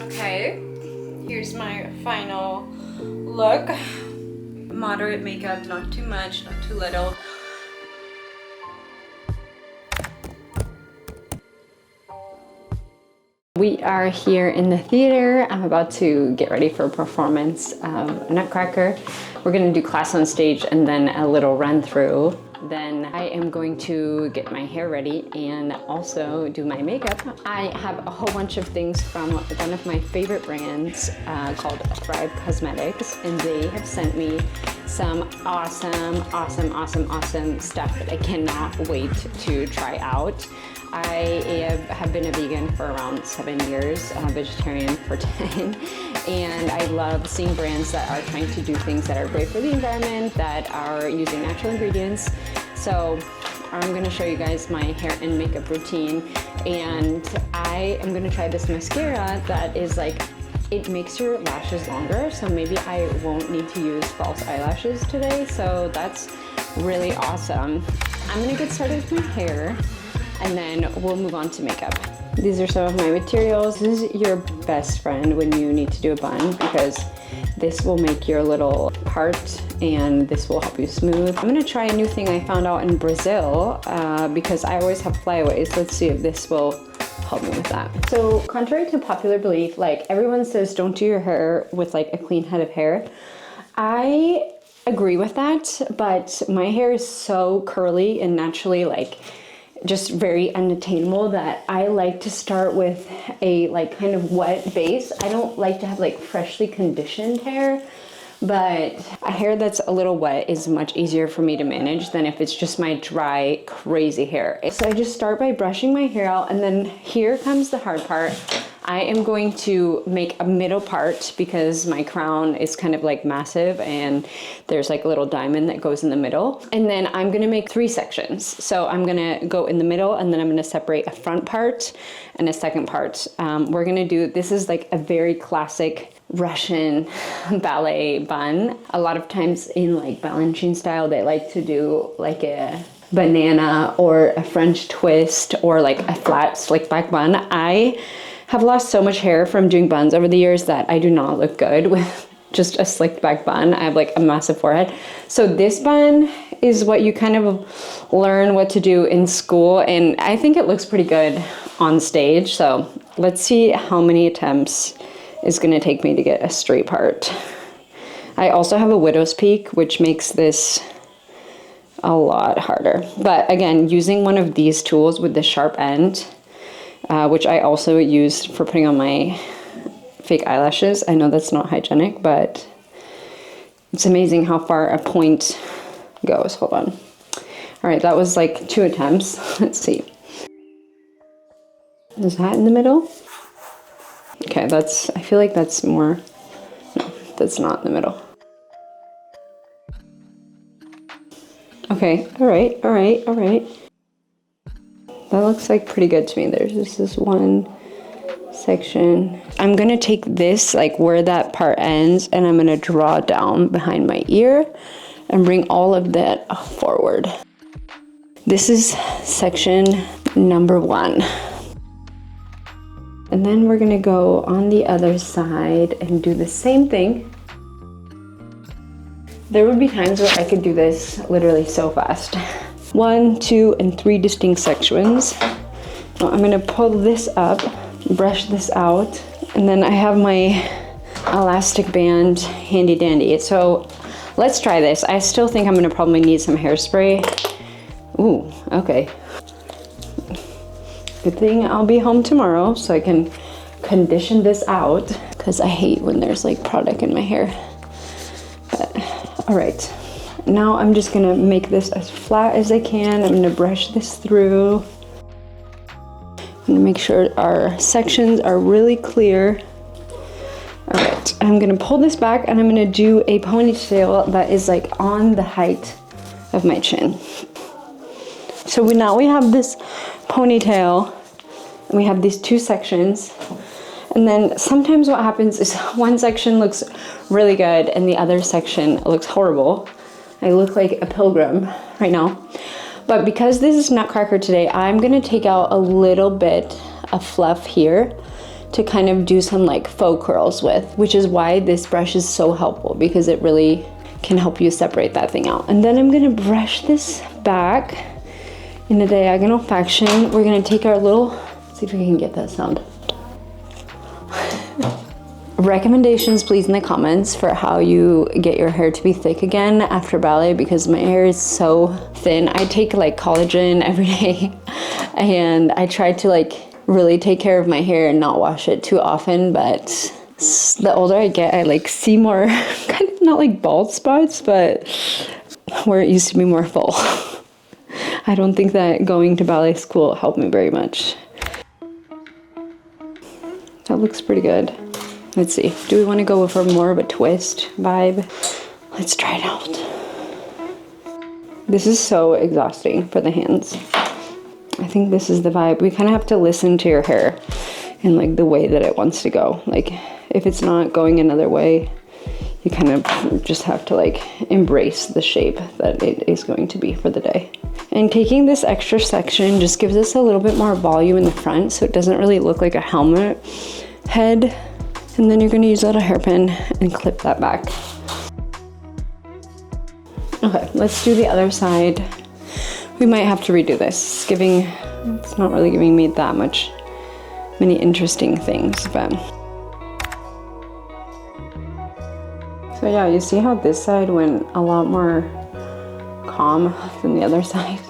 Okay, here's my final look. Moderate makeup, not too much, not too little. We are here in the theater. I'm about to get ready for a performance of Nutcracker. We're gonna do class on stage and then a little run through. Then I am going to get my hair ready and also do my makeup. I have a whole bunch of things from one of my favorite brands called Thrive Cosmetics, and they have sent me some awesome stuff that I cannot wait to try out. I have been a vegan for around 7 years, vegetarian for 10, and I love seeing brands that are trying to do things that are great for the environment, that are using natural ingredients. So I'm gonna show you guys my hair and makeup routine, and I am gonna try this mascara that is like, it makes your lashes longer, so maybe I won't need to use false eyelashes today, so that's really awesome. I'm gonna get started with my hair, and then we'll move on to makeup. These are some of my materials. This is your best friend when you need to do a bun, because this will make your little part and this will help you smooth. I'm gonna try a new thing I found out in Brazil because I always have flyaways. Let's see if this will help me with that. So contrary to popular belief, like everyone says don't do your hair with like a clean head of hair. I agree with that, but my hair is so curly and naturally like just very unattainable that I like to start with a like kind of wet base. I don't like to have like freshly conditioned hair, but a hair that's a little wet is much easier for me to manage than if it's just my dry, crazy hair. So I just start by brushing my hair out, and then here comes the hard part. I am going to make a middle part because my crown is kind of like massive and there's like a little diamond that goes in the middle. And then I'm gonna make 3 sections. So I'm gonna go in the middle and then I'm gonna separate a front part and a second part. We're gonna do, this is like a very classic Russian ballet bun. A lot of times in like Balanchine style, they like to do like a banana or a French twist or like a flat slick back bun. I have lost so much hair from doing buns over the years that I do not look good with just a slicked back bun. I have like a massive forehead. So this bun is what you kind of learn what to do in school, and I think it looks pretty good on stage. So let's see how many attempts it's gonna take me to get a straight part. I also have a widow's peak, which makes this a lot harder. But again, using one of these tools with the sharp end, which I also used for putting on my fake eyelashes. I know that's not hygienic, but it's amazing how far a point goes. Hold on. All right, that was like 2 attempts. Let's see. Is that in the middle? Okay, that's, I feel like that's more, no, that's not in the middle. Okay, all right. That looks like pretty good to me. There's just this one section. I'm gonna take this, like where that part ends, and I'm gonna draw down behind my ear and bring all of that forward. This is section number 1. And then we're gonna go on the other side and do the same thing. There would be times where I could do this literally so fast. 1, 2, and 3 distinct sections. Now I'm gonna pull this up, brush this out, and then I have my elastic band handy dandy. So let's try this. I still think I'm gonna probably need some hairspray. Ooh, okay. Good thing I'll be home tomorrow so I can condition this out, because I hate when there's like product in my hair. But all right. Now I'm just gonna make this as flat as I can. I'm gonna brush this through. I'm gonna make sure our sections are really clear. All right, I'm gonna pull this back and I'm gonna do a ponytail that is like on the height of my chin. So now we have this ponytail and we have these 2 sections. And then sometimes what happens is one section looks really good and the other section looks horrible. I look like a pilgrim right now. But because this is Nutcracker today, I'm gonna take out a little bit of fluff here to kind of do some like faux curls with, which is why this brush is so helpful, because it really can help you separate that thing out. And then I'm gonna brush this back in a diagonal fashion. We're gonna take our little, see if we can get that sound. Recommendations please in the comments for how you get your hair to be thick again after ballet, because my hair is so thin. I take like collagen every day and I try to like really take care of my hair and not wash it too often, but the older I get, I like see more kind of not like bald spots, but where it used to be more full. I don't think that going to ballet school helped me very much. That looks pretty good. Let's see, do we want to go for more of a twist vibe? Let's try it out. This is so exhausting for the hands. I think this is the vibe. We kind of have to listen to your hair and like the way that it wants to go. Like if it's not going another way, you kind of just have to like embrace the shape that it is going to be for the day. And taking this extra section just gives us a little bit more volume in the front, so it doesn't really look like a helmet head. And then you're going to use a little hairpin and clip that back. Okay, let's do the other side. We might have to redo this. It's not really giving me that many interesting things, but. So yeah, you see how this side went a lot more calm than the other side?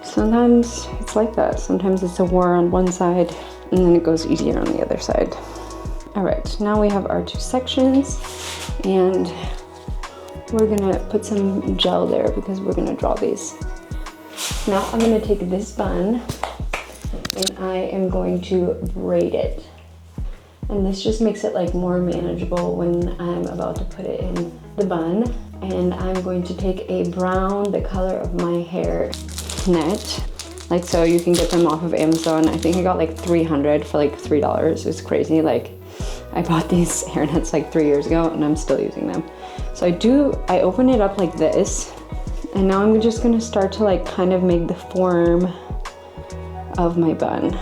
Sometimes it's like that. Sometimes it's a war on one side and then it goes easier on the other side. All right, now we have our two sections and we're gonna put some gel there because we're gonna draw these. Now I'm gonna take this bun and I am going to braid it. And this just makes it like more manageable when I'm about to put it in the bun. And I'm going to take a brown, the color of my hair net. Like so, you can get them off of Amazon. I think I got like 300 for like $3. It's crazy. Like I bought these hairnets like 3 years ago and I'm still using them. So I open it up like this, and now I'm just gonna start to like kind of make the form of my bun.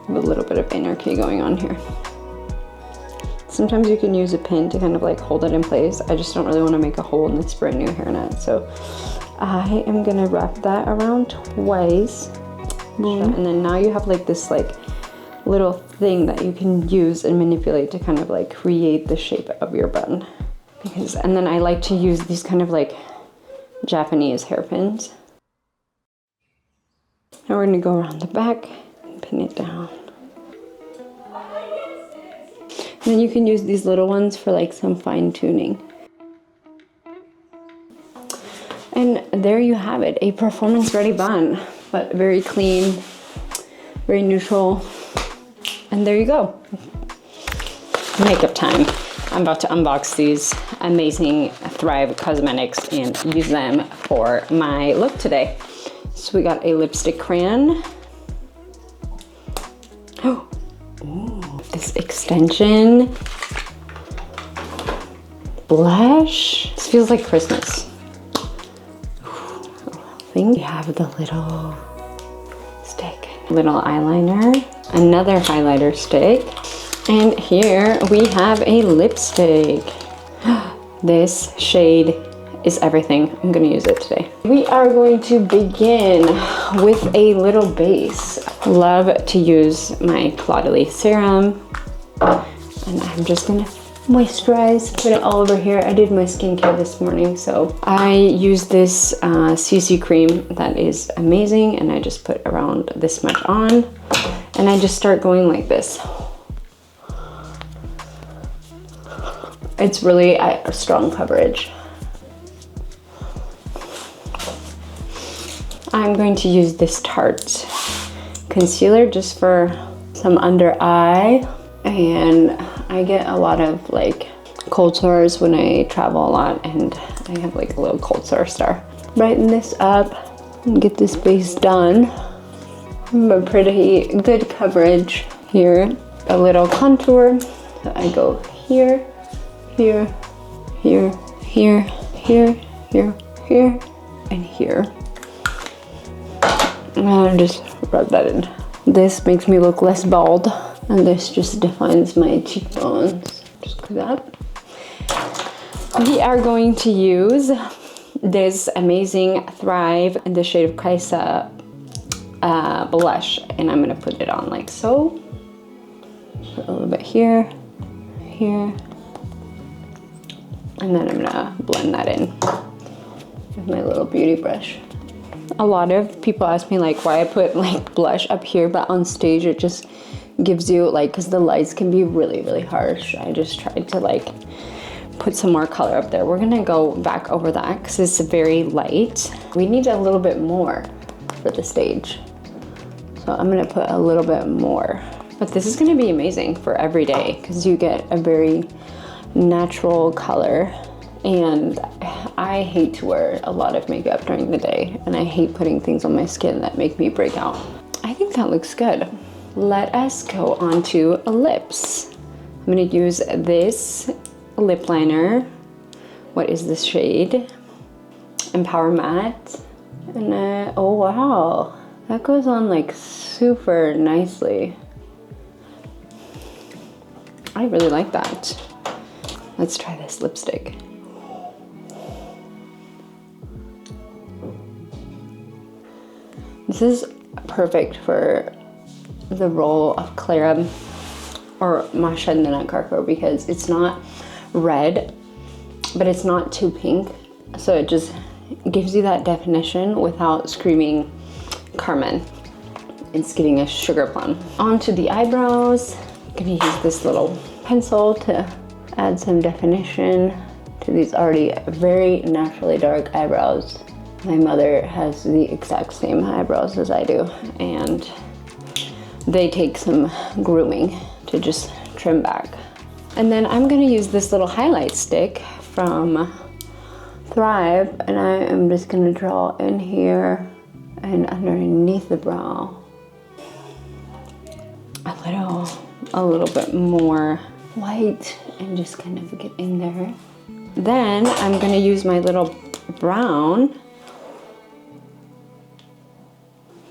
A little bit of anarchy going on here. Sometimes you can use a pin to kind of like hold it in place. I just don't really want to make a hole in this brand new hairnet. So I am gonna wrap that around twice. And then now you have like this like little thing that you can use and manipulate to kind of like create the shape of your bun. And then I like to use these kind of like Japanese hairpins. Now we're gonna go around the back and pin it down. And then you can use these little ones for like some fine tuning. And there you have it, a performance ready bun, but very clean, very neutral. And there you go. Makeup time. I'm about to unbox these amazing Thrive Cosmetics and use them for my look today. So we got a lipstick crayon. Oh, ooh, this extension. Blush. This feels like Christmas. I think we have the little stick. Little eyeliner. Another highlighter stick. And here we have a lipstick. This shade is everything. I'm gonna use it today. We are going to begin with a little base. Love to use my Claudely serum. And I'm just gonna moisturize, put it all over here. I did my skincare this morning, so I use this CC cream that is amazing, and I just put around this much on, and I just start going like this. It's really a strong coverage. I'm going to use this Tarte concealer just for some under eye, and I get a lot of like cold sores when I travel a lot, and I have like a little cold sore star. Brighten this up and get this base done. A pretty good coverage here. A little contour. So I go here, here, here, here, here, here, here, and here. And just rub that in This makes me look less bald, and this just defines my cheekbones, just like that. We are going to use this amazing Thrive in the shade of Kaisa blush, and I'm gonna put it on like so. Put a little bit here, here, and then I'm gonna blend that in with my little beauty brush. A lot of people ask me like why I put like blush up here, but on stage it just gives you like, because the lights can be really, really harsh. I just tried to like put some more color up there. We're gonna go back over that because it's very light. We need a little bit more for the stage. So I'm gonna put a little bit more. But this is gonna be amazing for every day because you get a very natural color. And I hate to wear a lot of makeup during the day, and I hate putting things on my skin that make me break out. I think that looks good. Let us go on to lips. I'm gonna use this lip liner. What is this shade? Empower Matte. And oh wow, that goes on like super nicely. I really like that. Let's try this lipstick. This is perfect for the role of Clara or Masha in the Nutcracker because it's not red, but it's not too pink. So it just gives you that definition without screaming Carmen. It's giving a sugar plum. Onto the eyebrows. I'm gonna use this little pencil to add some definition to these already very naturally dark eyebrows. My mother has the exact same eyebrows as I do, and they take some grooming to just trim back. And then I'm gonna use this little highlight stick from Thrive, and I am just gonna draw in here and underneath the brow. A little bit more white and just kind of get in there. Then I'm gonna use my little brown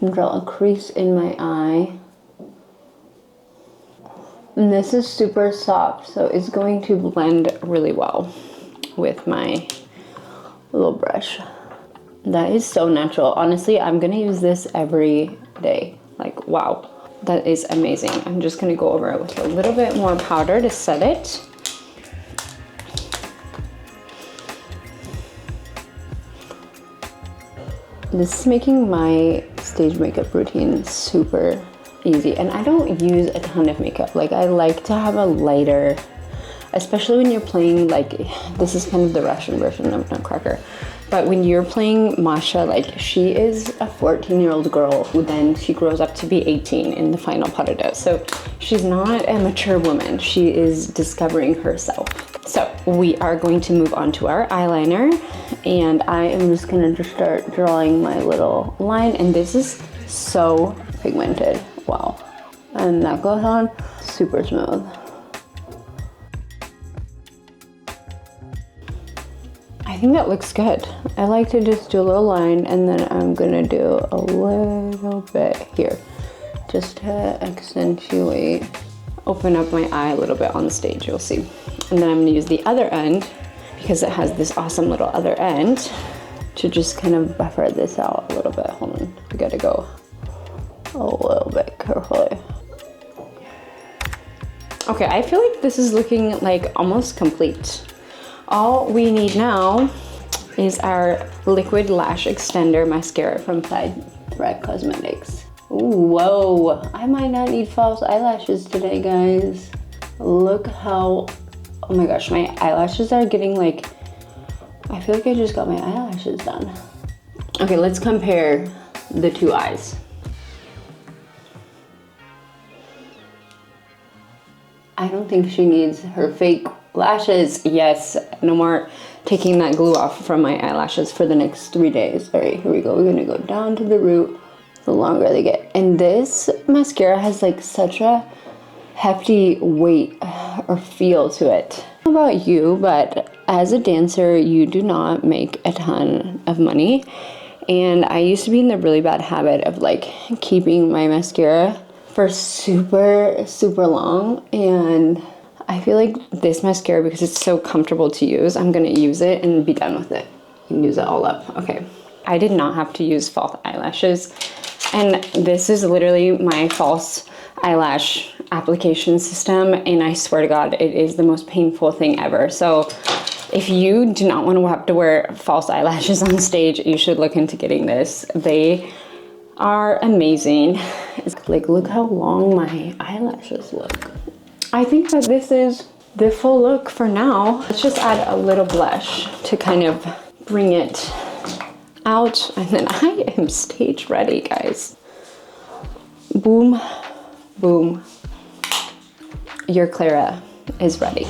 and draw a crease in my eye. And this is super soft, so it's going to blend really well with my little brush. That is so natural. Honestly, I'm gonna use this every day. Like, wow, that is amazing. I'm just gonna go over it with a little bit more powder to set it. This is making my stage makeup routine super easy, and I don't use a ton of makeup. Like, I like to have a lighter, especially when you're playing, like, this is kind of the Russian version of Nutcracker, but when you're playing Masha, like, she is a 14-year-old girl who then she grows up to be 18 in the final pas de deux. So she's not a mature woman, she is discovering herself. So we are going to move on to our eyeliner, and I am just gonna just start drawing my little line, and this is so pigmented, wow. And that goes on super smooth. I think that looks good. I like to just do a little line, and then I'm gonna do a little bit here just to accentuate, open up my eye a little bit on the stage, you'll see. And then I'm gonna use the other end, because it has this awesome little other end, to just kind of buffer this out a little bit. Hold on, I gotta go a little bit carefully. Okay, I feel like this is looking like almost complete. All we need now is our liquid lash extender mascara from Thrive Cosmetics. Ooh, whoa, I might not need false eyelashes today, guys. Look how, oh my gosh, my eyelashes are getting like, I feel like I just got my eyelashes done. Okay, let's compare the two eyes. I don't think she needs her fake lashes. Yes, no more taking that glue off from my eyelashes for the next 3 days. All right, here we go. We're gonna go down to the root the longer they get. And this mascara has like such a hefty weight or feel to it. I don't know about you, but as a dancer, you do not make a ton of money. And I used to be in the really bad habit of like keeping my mascara for super, super long, and I feel like this mascara, because it's so comfortable to use, I'm gonna use it and be done with it and use it all up. Okay, I did not have to use false eyelashes, and this is literally my false eyelash application system, and I swear to God, it is the most painful thing ever. So if you do not want to have to wear false eyelashes on stage, you should look into getting this. They are amazing. It's like, look how long my eyelashes look. I think that this is the full look for now. Let's just add a little blush to kind of bring it out, and then I am stage ready, guys. Boom, boom. Your Clara is ready.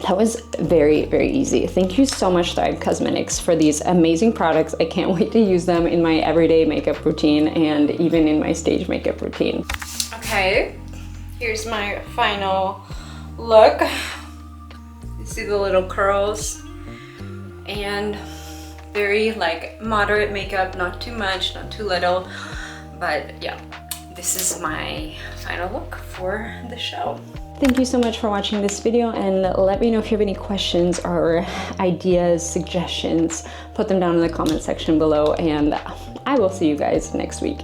That was very, very easy. Thank you so much, Thrive Cosmetics, for these amazing products. I can't wait to use them in my everyday makeup routine and even in my stage makeup routine. Okay, here's my final look. You see the little curls, and very like moderate makeup, not too much, not too little, but yeah, this is my final look for the show. Thank you so much for watching this video, and let me know if you have any questions or ideas, suggestions. Put them down in the comment section below, and I will see you guys next week.